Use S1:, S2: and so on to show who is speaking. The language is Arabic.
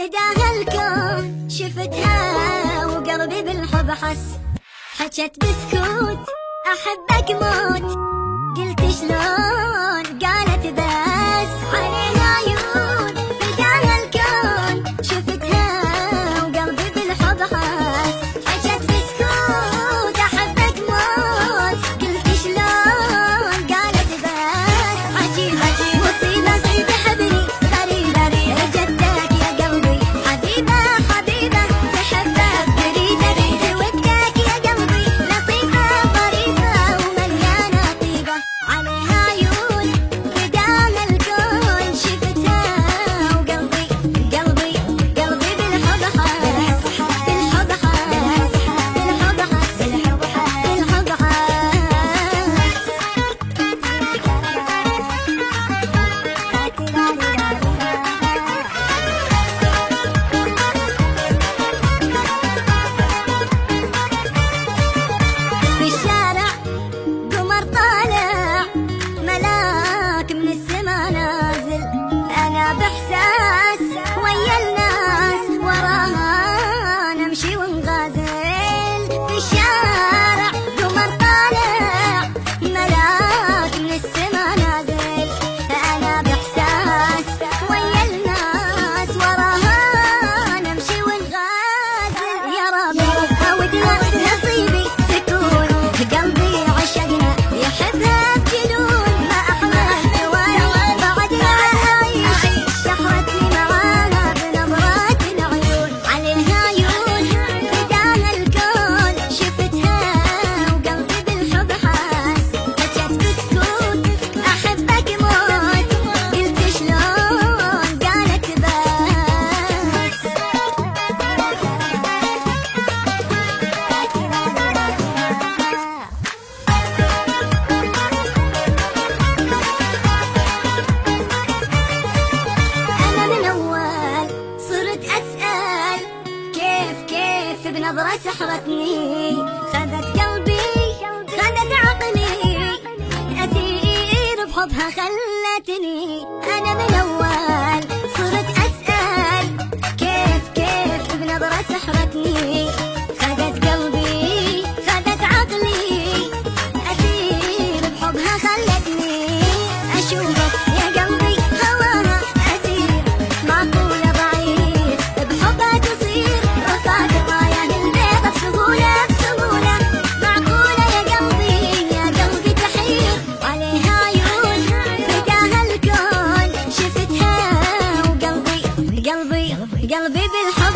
S1: بداها الكون شفتها وقلبي بالحب حس. حكت بسكوت أحبك موت، قلت شلون قالت بس عليها عيون. بداها الكون شفتها وقلبي بالحب حس. حكت بسكوت أحبك موت، قلت شلون قالت بس عجيبة مصيبة صيد حبني غريبة جدك يا قلبي حبيبة حبيبة تحبك تريدك ودك يا قلبي لطيفة ظريفة ومليانة طيبة عليها عيون. بداها الكون شفتها وقلبي قلبي قلبي بالحب حس. بالحب حس بالحب حس بالحب في الشارع قمر طالع ملاك من السما نازل. أنا بإحساس ويا الناس وراها نمشي ونغازل. في الشارع قمر طالع ملاك من السما نازل. أنا بإحساس ويا الناس وراها نمشي ونغازل. يا ربي عودنا نصيبي تكون قلبي عشقنا يحبها بجنون. ما أحلى الثواني بعدها أعيش سحرتني معاها بنظرات العيون. عليها عيون بداها الكون شفتها وقلبي بالحب حس. حكت بسكوت أحبك موت، قلت شلون قالت بس. أنا من أول صرت أسأل كيف بنظرة سحرتني. خذت قلبي خذت عقلي أثير بحبها خلتني. أنا من أول صرت أسأل كيف بنظرة سحرتني. خذت قلبي خذت عقلي أثير بحبها خلتني. أشوفك يا قلبي هواها أسير معقولة ضعيف بحبها تصير رفعت الراية للبيضة بسهولة بسهولة. معقولة يا قلبي تحير. عليها عيون بداها الكون شفتها وقلبي قلبي قلبي بالحب